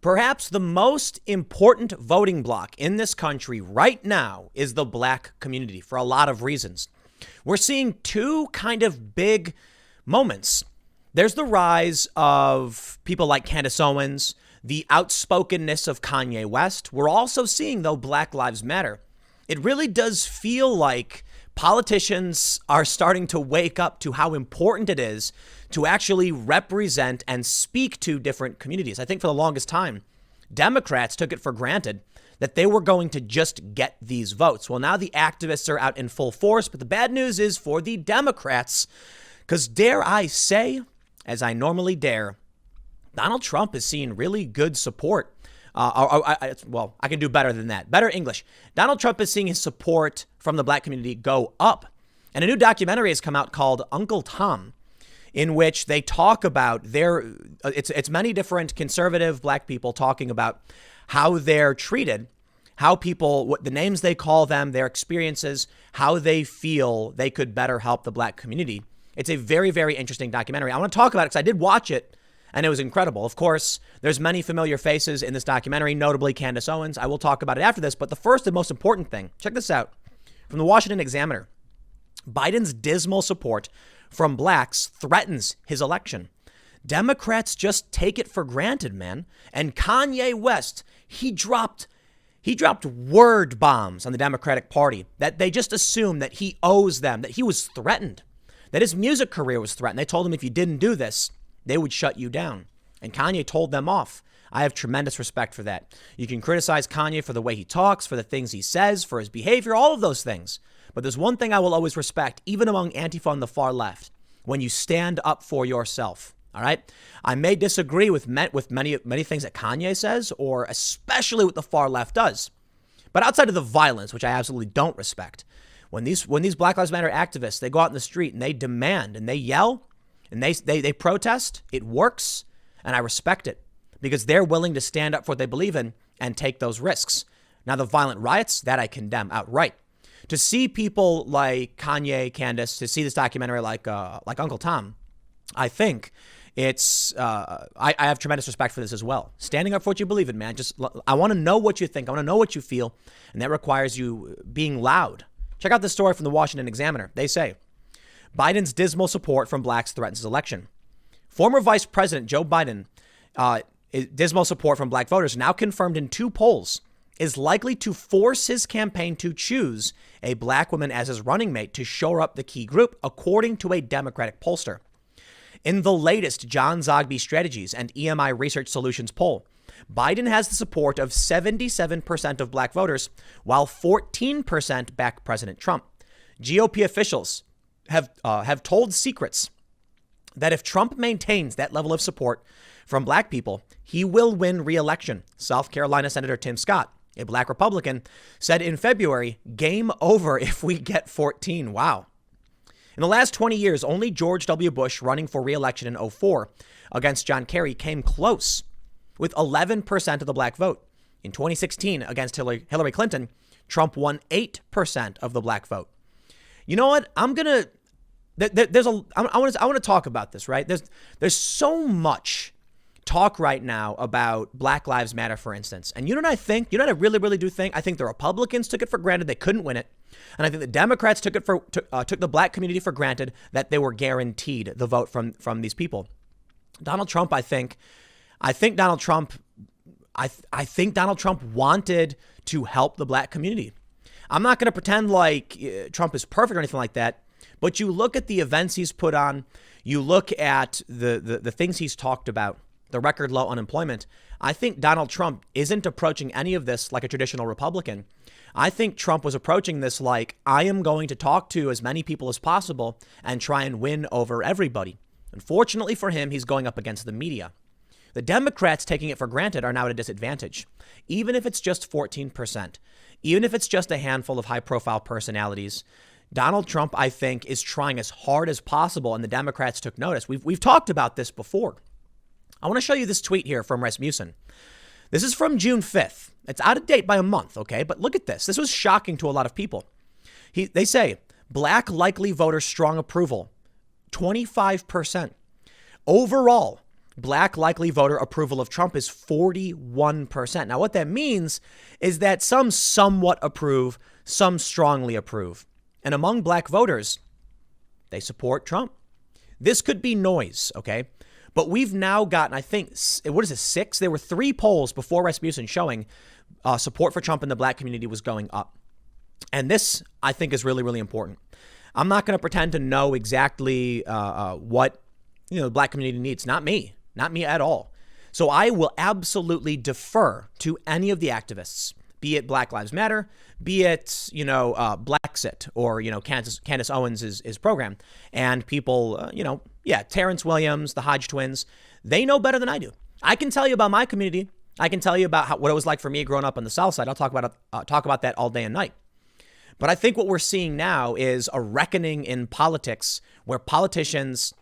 Perhaps the most important voting bloc in this country right now is the black community for a lot of reasons. We're seeing two kind of big moments. There's the rise of people like Candace Owens, the outspokenness of Kanye West. We're also seeing, though, Black Lives Matter. It really does feel like politicians are starting to wake up to how important it is to actually represent and speak to different communities. I think for the longest time, Democrats took it for granted that they were going to just get these votes. Well, now the activists are out in full force, but the bad news is for the Democrats, because dare I say, as I normally dare, Donald Trump is seeing really good support. I can do better than that. Better English. Donald Trump is seeing his support from the black community go up. And a new documentary has come out called Uncle Tom, in which they talk about it's many different conservative black people talking about how they're treated, how people, what the names they call them, their experiences, how they feel they could better help the black community. It's a very, very interesting documentary. I want to talk about it because I did watch it and it was incredible. Of course, there's many familiar faces in this documentary, notably Candace Owens. I will talk about it after this. But the first and most important thing, check this out. From the Washington Examiner, Biden's dismal support from blacks threatens his election. Democrats just take it for granted, man. And Kanye West, he dropped word bombs on the Democratic Party that they just assume that he owes them, that he was threatened, that his music career was threatened. They told him if you didn't do this, they would shut you down. And Kanye told them off. I have tremendous respect for that. You can criticize Kanye for the way he talks, for the things he says, for his behavior, all of those things. But there's one thing I will always respect, even among Antifa on the far left, when you stand up for yourself. All right. I may disagree with many things that Kanye says, or especially what the far left does. But outside of the violence, which I absolutely don't respect, when these Black Lives Matter activists, they go out in the street and they demand and they yell and they protest, it works. And I respect it because they're willing to stand up for what they believe in and take those risks. Now, the violent riots, that I condemn outright. To see people like Kanye, Candace, to see this documentary like Uncle Tom, I think it's I have tremendous respect for this as well. Standing up for what you believe in, man. I want to know what you think. I want to know what you feel. And that requires you being loud. Check out this story from the Washington Examiner. They say Biden's dismal support from blacks threatens his election. Former Vice President Joe Biden, dismal support from black voters, now confirmed in two polls, is likely to force his campaign to choose a black woman as his running mate to shore up the key group, according to a Democratic pollster. In the latest John Zogby Strategies and EMI Research Solutions poll, Biden has the support of 77% of black voters, while 14% back President Trump. GOP officials have told secrets that if Trump maintains that level of support from black people, he will win re-election. South Carolina Senator Tim Scott, a black Republican, said in February, game over if we get 14. Wow. In the last 20 years, only George W. Bush running for re-election in 2004 against John Kerry came close with 11% of the black vote. In 2016 against Hillary Clinton, Trump won 8% of the black vote. You know what? I want to talk about this, right? There's so much talk right now about Black Lives Matter, for instance. And you know what I think? You know what I really, really do think? I think the Republicans took it for granted they couldn't win it. And I think the Democrats took the black community for granted that they were guaranteed the vote from these people. Donald Trump, I think Donald Trump wanted to help the black community. I'm not going to pretend like Trump is perfect or anything like that. But you look at the events he's put on, you look at the things he's talked about, the record low unemployment. I think Donald Trump isn't approaching any of this like a traditional Republican. I think Trump was approaching this like, I am going to talk to as many people as possible and try and win over everybody. Unfortunately for him, he's going up against the media. The Democrats, taking it for granted, are now at a disadvantage. Even if it's just 14%, even if it's just a handful of high-profile personalities, Donald Trump, I think, is trying as hard as possible, and the Democrats took notice. We've talked about this before. I want to show you this tweet here from Rasmussen. This is from June 5th. It's out of date by a month, okay? But look at this. This was shocking to a lot of people. They say, black likely voters strong approval, 25%. Overall, Black likely voter approval of Trump is 41%. Now, what that means is that some somewhat approve, some strongly approve. And among black voters, they support Trump. This could be noise, okay? But we've now gotten, I think, 6? There were 3 polls before Rasmussen showing support for Trump in the black community was going up. And this, I think, is really, really important. I'm not going to pretend to know exactly what the black community needs. Not me at all. So I will absolutely defer to any of the activists, be it Black Lives Matter, be it, Blacksit or, Candace Owens' program and people, Terrence Williams, the Hodge twins. They know better than I do. I can tell you about my community. I can tell you about what it was like for me growing up on the South Side. I'll talk about that all day and night. But I think what we're seeing now is a reckoning in politics where politicians,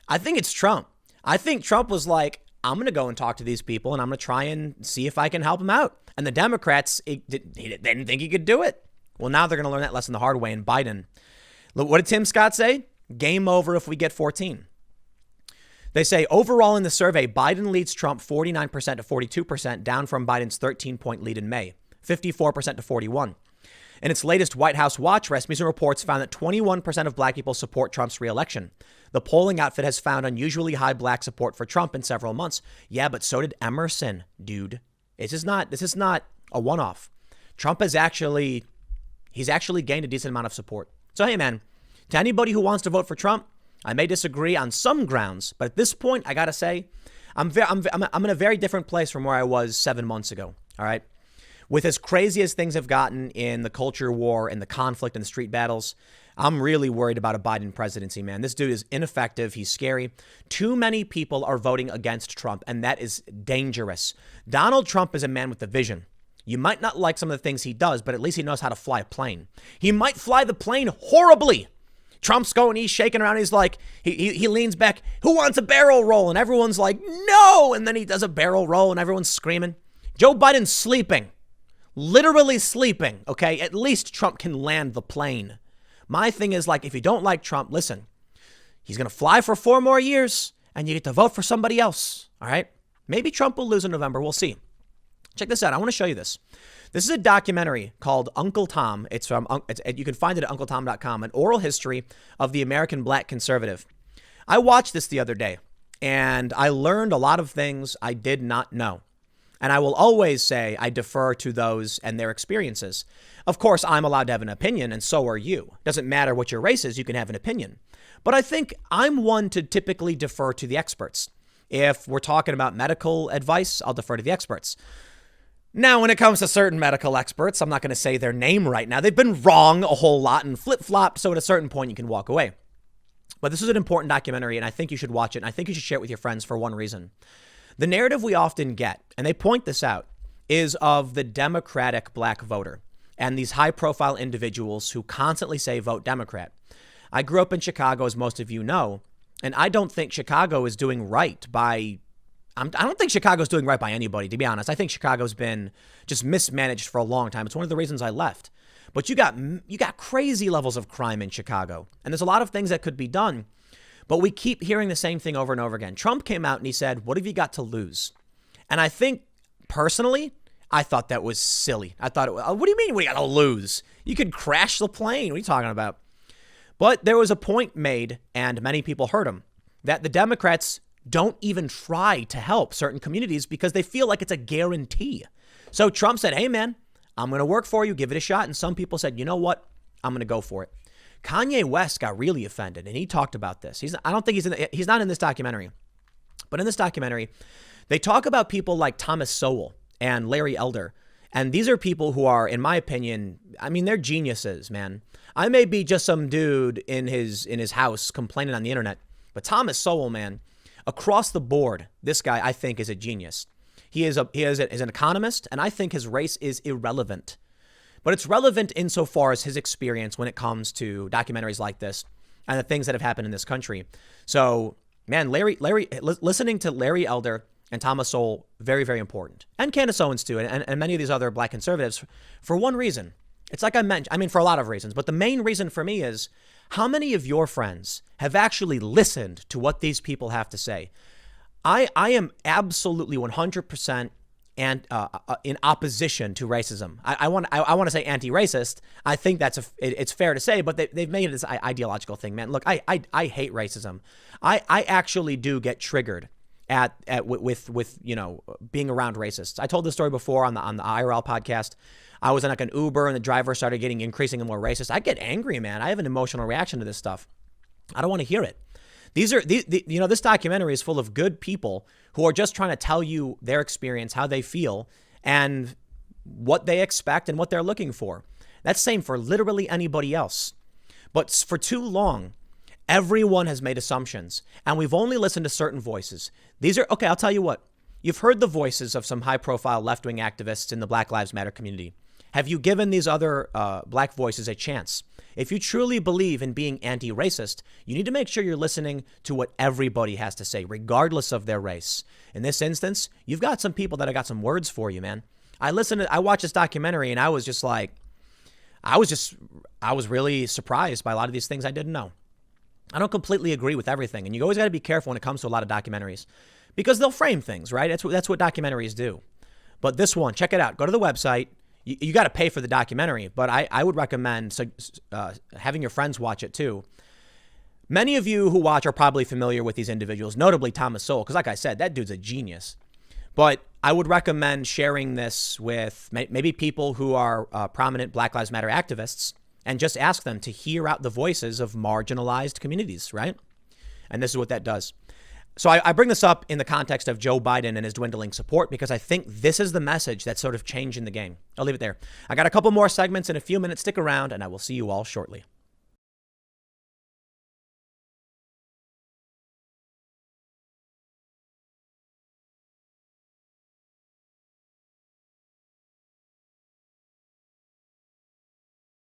I think it's Trump. I think Trump was like, I'm going to go and talk to these people and I'm going to try and see if I can help them out. And the Democrats, they didn't think he could do it. Well, now they're going to learn that lesson the hard way. And Biden, what did Tim Scott say? Game over if we get 14. They say overall in the survey, Biden leads Trump 49% to 42%, down from Biden's 13-point lead in May, 54% to 41%. In its latest White House Watch, Rasmussen reports found that 21% of black people support Trump's reelection. The polling outfit has found unusually high black support for Trump in several months. Yeah, but so did Emerson, dude. This is not a one-off. Trump has actually gained a decent amount of support. So, hey, man, to anybody who wants to vote for Trump, I may disagree on some grounds, but at this point, I got to say, I'm in a very different place from where I was 7 months ago. All right. With as crazy as things have gotten in the culture war and the conflict and the street battles, I'm really worried about a Biden presidency, man. This dude is ineffective. He's scary. Too many people are voting against Trump, and that is dangerous. Donald Trump is a man with a vision. You might not like some of the things he does, but at least he knows how to fly a plane. He might fly the plane horribly. Trump's going, he's shaking around. He's like, he leans back. Who wants a barrel roll? And everyone's like, no. And then he does a barrel roll and everyone's screaming. Joe Biden's sleeping. Literally sleeping, okay? At least Trump can land the plane. My thing is like, if you don't like Trump, listen, he's going to fly for 4 more years and you get to vote for somebody else, all right? Maybe Trump will lose in November. We'll see. Check this out. I want to show you this. This is a documentary called Uncle Tom. You can find it at uncletom.com, an oral history of the American black conservative. I watched this the other day and I learned a lot of things I did not know. And I will always say I defer to those and their experiences. Of course, I'm allowed to have an opinion, and so are you. Doesn't matter what your race is, you can have an opinion. But I think I'm one to typically defer to the experts. If we're talking about medical advice, I'll defer to the experts. Now, when it comes to certain medical experts, I'm not going to say their name right now. They've been wrong a whole lot and flip-flopped, so at a certain point you can walk away. But this is an important documentary, and I think you should watch it, and I think you should share it with your friends for one reason. The narrative we often get, and they point this out, is of the Democratic black voter and these high-profile individuals who constantly say vote Democrat. I grew up in Chicago, as most of you know, and I don't think Chicago is doing right by... I don't think Chicago's doing right by anybody, to be honest. I think Chicago's been just mismanaged for a long time. It's one of the reasons I left. But you got crazy levels of crime in Chicago, and there's a lot of things that could be done. But we keep hearing the same thing over and over again. Trump came out and he said, what have you got to lose? And I think, personally, I thought that was silly. I thought, what do you mean we got to lose? You could crash the plane. What are you talking about? But there was a point made, and many people heard him, that the Democrats don't even try to help certain communities because they feel like it's a guarantee. So Trump said, hey, man, I'm going to work for you. Give it a shot. And some people said, you know what? I'm going to go for it. Kanye West got really offended, and he talked about this. He's not in this documentary, but in this documentary, they talk about people like Thomas Sowell and Larry Elder, and these are people who are, in my opinion, they're geniuses, man. I may be just some dude in his house complaining on the internet, but Thomas Sowell, man, across the board, this guy I think is a genius. He is an economist, and I think his race is irrelevant. But it's relevant insofar as his experience when it comes to documentaries like this and the things that have happened in this country. So, man, listening to Larry Elder and Thomas Sowell, very, very important. And Candace Owens, too, and many of these other black conservatives, for one reason. It's like I mentioned, for a lot of reasons. But the main reason for me is how many of your friends have actually listened to what these people have to say? I am absolutely 100% and in opposition to racism. I want to say anti-racist. I think it's fair to say, but they've made it this ideological thing, man. Look, I hate racism. I actually do get triggered with being around racists. I told this story before on the IRL podcast. I was in like an Uber and the driver started getting increasingly more racist. I get angry, man. I have an emotional reaction to this stuff. I don't want to hear it. This documentary is full of good people who are just trying to tell you their experience, how they feel, and what they expect and what they're looking for. That's same for literally anybody else. But for too long, everyone has made assumptions, and we've only listened to certain voices. Okay, I'll tell you what. You've heard the voices of some high-profile left-wing activists in the Black Lives Matter community. Have you given these other black voices a chance? If you truly believe in being anti-racist, you need to make sure you're listening to what everybody has to say, regardless of their race. In this instance, you've got some people that have got some words for you, man. I watched this documentary and I was really surprised by a lot of these things I didn't know. I don't completely agree with everything. And you always got to be careful when it comes to a lot of documentaries because they'll frame things, right? That's what documentaries do. But this one, check it out. Go to the website. You got to pay for the documentary, but I would recommend having your friends watch it too. Many of you who watch are probably familiar with these individuals, notably Thomas Sowell, because like I said, that dude's a genius. But I would recommend sharing this with maybe people who are prominent Black Lives Matter activists and just ask them to hear out the voices of marginalized communities, right? And this is what that does. So I bring this up in the context of Joe Biden and his dwindling support because I think this is the message that's sort of changing the game. I'll leave it there. I got a couple more segments in a few minutes. Stick around and I will see you all shortly.